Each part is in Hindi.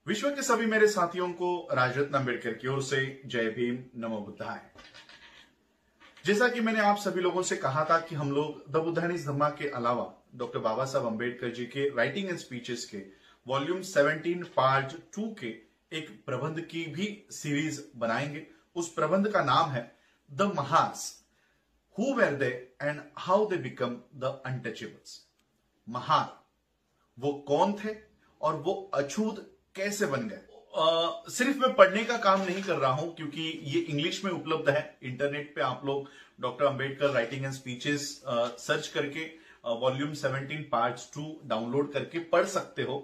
विश्व के सभी मेरे साथियों को राजरत्न अम्बेडकर की ओर से जय भीम, नमो बुद्धाय। जैसा कि मैंने आप सभी लोगों से कहा था कि हम लोग द बुद्धानिस धम्मा के अलावा डॉक्टर बाबा साहब अम्बेडकर जी के राइटिंग एंड स्पीचेस के वॉल्यूम 17 पार्ट 2 के एक प्रबंध की भी सीरीज बनाएंगे। उस प्रबंध का नाम है the Mahars, who were they and how they become the untouchables. Mahar वो कौन थे और वो अछूत कैसे बन गए। सिर्फ मैं पढ़ने का काम नहीं कर रहा हूं, क्योंकि ये इंग्लिश में उपलब्ध है। इंटरनेट पे आप लोग doctor Ambedkar writing and speeches search करके वॉल्यूम 17 पार्ट 2 डाउनलोड करके पढ़ सकते हो।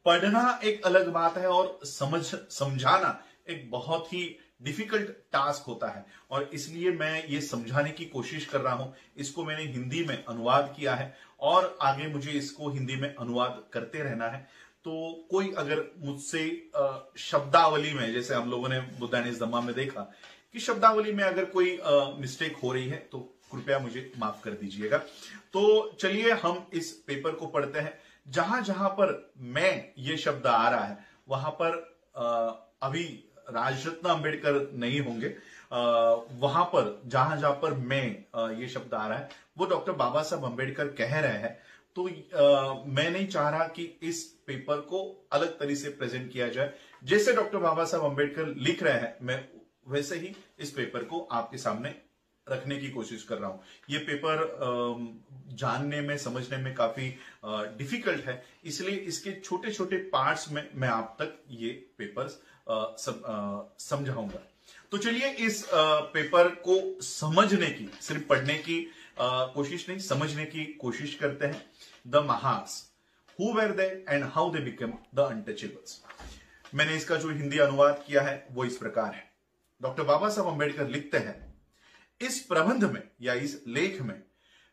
पढ़ना एक अलग बात है और समझाना एक बहुत ही डिफिकल्ट टास्क होता है, और इसलिए मैं ये समझाने की कोशिश कर रहा हूं। इसको मैंने हिंदी में अनुवाद किया है और आगे मुझे इसको हिंदी में अनुवाद करते रहना है। तो कोई अगर मुझसे शब्दावली में, जैसे हम लोगों ने बुद्धानिस धम्मा में देखा कि शब्दावली में अगर कोई मिस्टेक हो रही है तो कृपया मुझे माफ कर दीजिएगा। तो चलिए हम इस पेपर को पढ़ते हैं। जहां जहां पर मैं ये शब्द आ रहा है वहां पर अभी राजरत्न अम्बेडकर नहीं होंगे। वहां पर जहां जहां पर मैं ये शब्द आ रहा है वो डॉक्टर बाबा साहब अम्बेडकर कह रहे हैं। तो मैं नहीं चाह रहा कि इस पेपर को अलग तरीके से प्रेजेंट किया जाए। जैसे डॉक्टर बाबा साहब अम्बेडकर लिख रहे हैं मैं वैसे ही इस पेपर को आपके सामने रखने की कोशिश कर रहा हूं। ये पेपर जानने में, समझने में काफी डिफिकल्ट है, इसलिए इसके छोटे छोटे पार्ट्स में मैं आप तक ये पेपर्स समझाऊंगा। तो चलिए इस पेपर को समझने की, सिर्फ पढ़ने की कोशिश नहीं, समझने की कोशिश करते हैं। The Mahars, who were they and how they become the untouchables. मैंने इसका जो हिंदी अनुवाद किया है वो इस प्रकार है। डॉक्टर बाबा साहब अम्बेडकर लिखते हैं, इस प्रबंध में या इस लेख में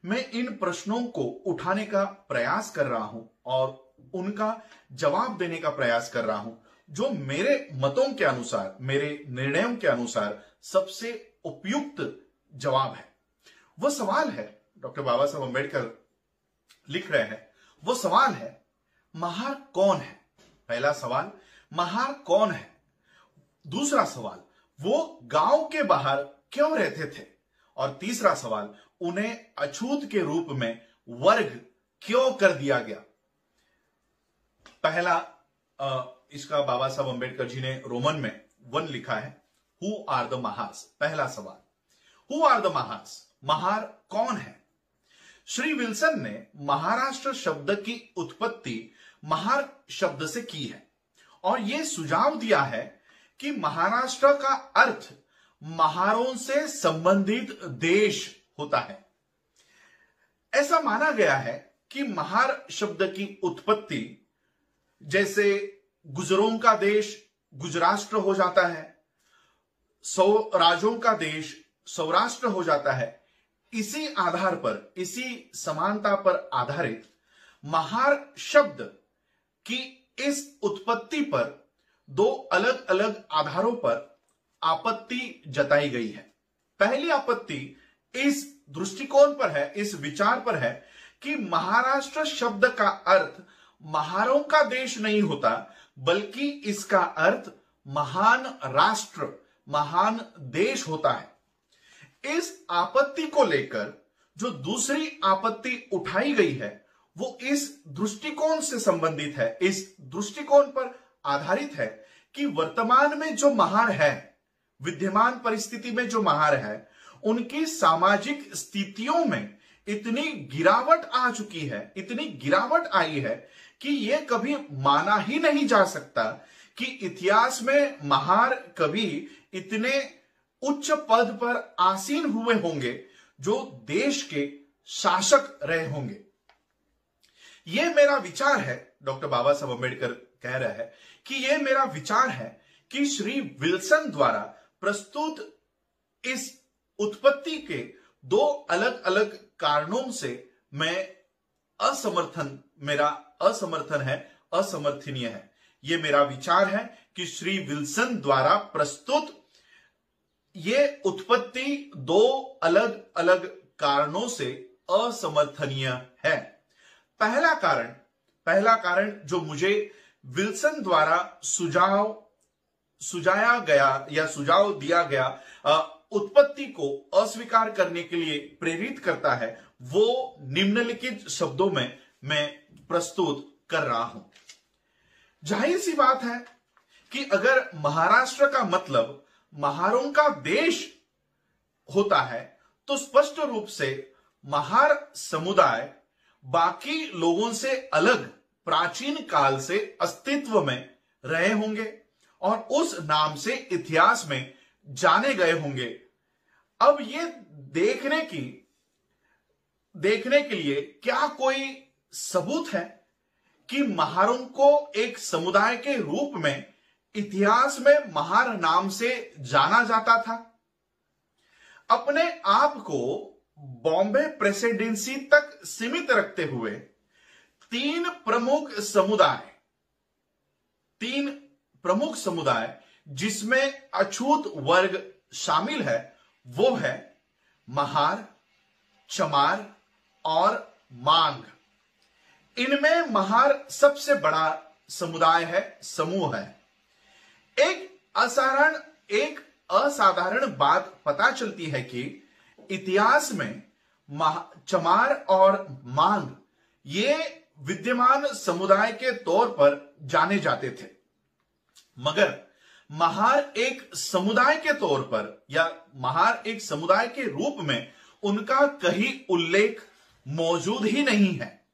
मैं इन प्रश्नों को उठाने का प्रयास कर रहा हूं और उनका जवाब देने का प्रयास कर रहा हूं जो मेरे मतों के अनुसार, मेरे निर्णयों के अनुसार सबसे उपयुक्त जवाब है। वो सवाल है, डॉक्टर बाबा साहब अम्बेडकर लिख रहे हैं, वो सवाल है महार कौन है। पहला सवाल, महार कौन है। दूसरा सवाल, वो गांव के बाहर क्यों रहते थे। और तीसरा सवाल, उन्हें अछूत के रूप में वर्ग क्यों कर दिया गया। पहला इसका बाबा साहब अम्बेडकर जी ने रोमन में 1 लिखा है, हु आर द महार्स। पहला सवाल, who are the Mahars, Mahar कौन है। श्री विल्सन ने महाराष्ट्र शब्द की उत्पत्ति महार शब्द से की है और यह सुझाव दिया है कि महाराष्ट्र का अर्थ महारों से संबंधित देश होता है। ऐसा माना गया है कि महार शब्द की उत्पत्ति, जैसे गुजरों का देश गुजराष्ट्र हो जाता है, स्वराजों का देश सौराष्ट्र हो जाता है, इसी आधार पर, इसी समानता पर आधारित महार शब्द की इस उत्पत्ति पर 2 अलग अलग आधारों पर आपत्ति जताई गई है। पहली आपत्ति इस दृष्टिकोण पर है, इस विचार पर है कि महाराष्ट्र शब्द का अर्थ महारों का देश नहीं होता, बल्कि इसका अर्थ महान राष्ट्र, महान देश होता है। इस आपत्ति को लेकर जो दूसरी आपत्ति उठाई गई है वो इस दृष्टिकोण से संबंधित है, इस दृष्टिकोण पर आधारित है कि वर्तमान में जो महार है, विद्यमान परिस्थिति में जो महार है, उनकी सामाजिक स्थितियों में इतनी गिरावट आ चुकी है, इतनी गिरावट आई है कि यह कभी माना ही नहीं जा सकता कि इतिहास में महार कभी इतने उच्च पद पर आसीन हुए होंगे जो देश के शासक रहे होंगे। यह मेरा विचार है, डॉक्टर बाबा साहब अम्बेडकर कह रहे हैं कि यह मेरा विचार है कि श्री विल्सन द्वारा प्रस्तुत इस उत्पत्ति के 2 अलग अलग कारणों से मैं मेरा असमर्थन है, असमर्थनीय है। यह मेरा विचार है कि श्री विल्सन द्वारा प्रस्तुत ये उत्पत्ति 2 अलग अलग कारणों से असमर्थनीय है। पहला कारण जो मुझे विल्सन द्वारा सुझाया गया या सुझाव दिया गया उत्पत्ति को अस्वीकार करने के लिए प्रेरित करता है, वो निम्नलिखित शब्दों में मैं प्रस्तुत कर रहा हूं। जाहिर सी बात है कि अगर महाराष्ट्र का मतलब महारों का देश होता है तो स्पष्ट रूप से महार समुदाय बाकी लोगों से अलग प्राचीन काल से अस्तित्व में रहे होंगे और उस नाम से इतिहास में जाने गए होंगे। अब ये देखने के लिए क्या कोई सबूत है कि महारों को एक समुदाय के रूप में इतिहास में महार नाम से जाना जाता था? अपने आप को बॉम्बे प्रेसिडेंसी तक सीमित रखते हुए तीन प्रमुख समुदाय जिसमें अछूत वर्ग शामिल है, वो है महार, चमार और मांग। इनमें महार सबसे बड़ा समुदाय है, समूह है। एक असाधारण बात पता चलती है कि इतिहास में चमार और मांग ये विद्यमान समुदाय के तौर पर जाने जाते थे, मगर महार एक समुदाय के तौर पर या महार एक समुदाय के रूप में उनका कहीं उल्लेख मौजूद ही नहीं है।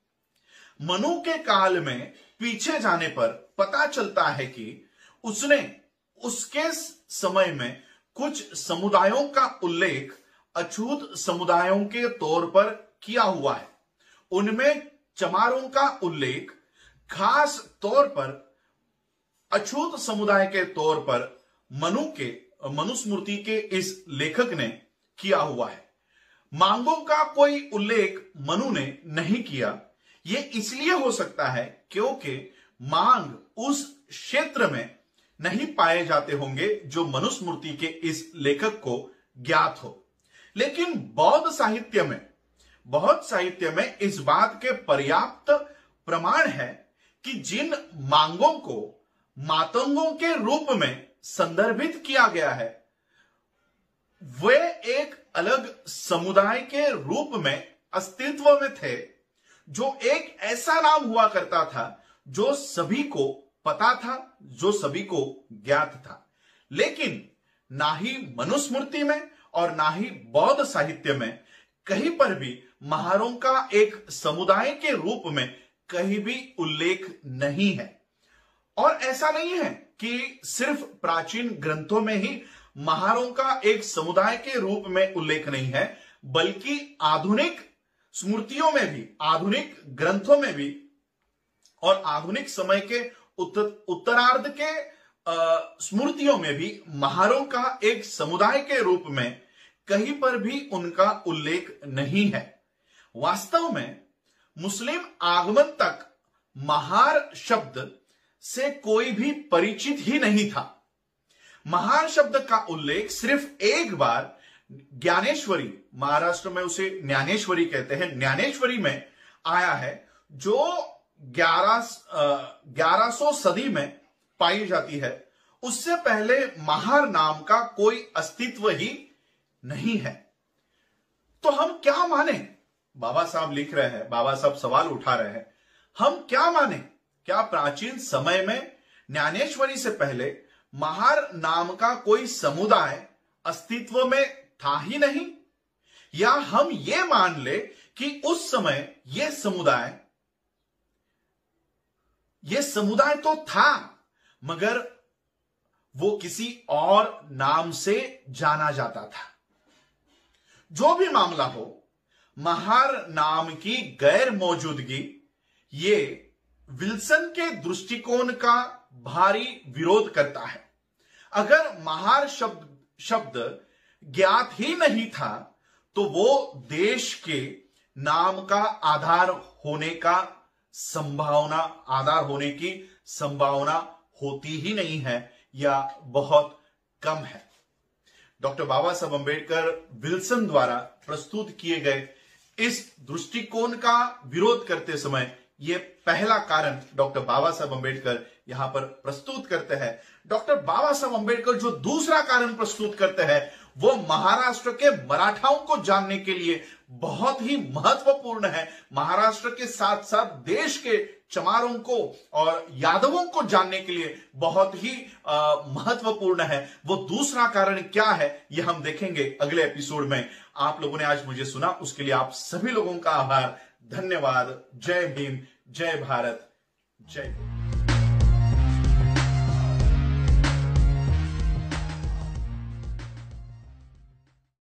मनु के काल में पीछे जाने पर पता चलता है कि उसने उसके समय में कुछ समुदायों का उल्लेख अछूत समुदायों के तौर पर किया हुआ है। उनमें चमारों का उल्लेख खास तौर पर अछूत समुदाय के तौर पर मनुस्मृति के इस लेखक ने किया हुआ है। मांगों का कोई उल्लेख मनु ने नहीं किया। यह इसलिए हो सकता है क्योंकि मांग उस क्षेत्र में नहीं पाए जाते होंगे जो मनुस्मृति के इस लेखक को ज्ञात हो। लेकिन बौद्ध साहित्य में इस बात के पर्याप्त प्रमाण है कि जिन मांगों को मातंगों के रूप में संदर्भित किया गया है, वे एक अलग समुदाय के रूप में अस्तित्व में थे, जो एक ऐसा नाम हुआ करता था जो सभी को पता था, जो सभी को ज्ञात था। लेकिन ना ही मनुस्मृति में और ना ही बौद्ध साहित्य में कहीं पर भी महारों का एक समुदाय के रूप में कहीं भी उल्लेख नहीं है। और ऐसा नहीं है कि सिर्फ प्राचीन ग्रंथों में ही महारों का एक समुदाय के रूप में उल्लेख नहीं है, बल्कि आधुनिक स्मृतियों में भी, आधुनिक ग्रंथों में भी और आधुनिक समय के उत्तरार्ध के स्मृतियों में भी महारों का एक समुदाय के रूप में कहीं पर भी उनका उल्लेख नहीं है। वास्तव में मुस्लिम आगमन तक महार शब्द से कोई भी परिचित ही नहीं था। महार शब्द का उल्लेख सिर्फ एक बार ज्ञानेश्वरी, महाराष्ट्र में उसे ज्ञानेश्वरी कहते हैं, ज्ञानेश्वरी में आया है, जो 1100 सदी में पाई जाती है। उससे पहले महार नाम का कोई अस्तित्व ही नहीं है। तो हम क्या माने? बाबा साहब लिख रहे हैं, बाबा साहब सवाल उठा रहे हैं, हम क्या माने? क्या प्राचीन समय में ज्ञानेश्वरी से पहले महार नाम का कोई समुदाय अस्तित्व में था ही नहीं? या हम ये मान ले कि उस समय यह समुदाय तो था, मगर वो किसी और नाम से जाना जाता था। जो भी मामला हो, महार नाम की गैर मौजूदगी ये विल्सन के दृष्टिकोण का भारी विरोध करता है। अगर महार शब्द ज्ञात ही नहीं था, तो वो देश के नाम का आधार होने की संभावना होती ही नहीं है या बहुत कम है। डॉक्टर बाबा साहब अंबेडकर विल्सन द्वारा प्रस्तुत किए गए इस दृष्टिकोण का विरोध करते समय ये पहला कारण डॉक्टर बाबा साहब अंबेडकर यहां पर प्रस्तुत करते हैं। डॉक्टर बाबा साहब अंबेडकर जो दूसरा कारण प्रस्तुत करते हैं वो महाराष्ट्र के मराठाओं को जानने के लिए बहुत ही महत्वपूर्ण है। महाराष्ट्र के साथ साथ देश के चमारों को और यादवों को जानने के लिए बहुत ही महत्वपूर्ण है। वो दूसरा कारण क्या है ये हम देखेंगे अगले एपिसोड में। आप लोगों ने आज मुझे सुना, उसके लिए आप सभी लोगों का आभार, धन्यवाद। जय भीम, जय भारत, जय हिंद।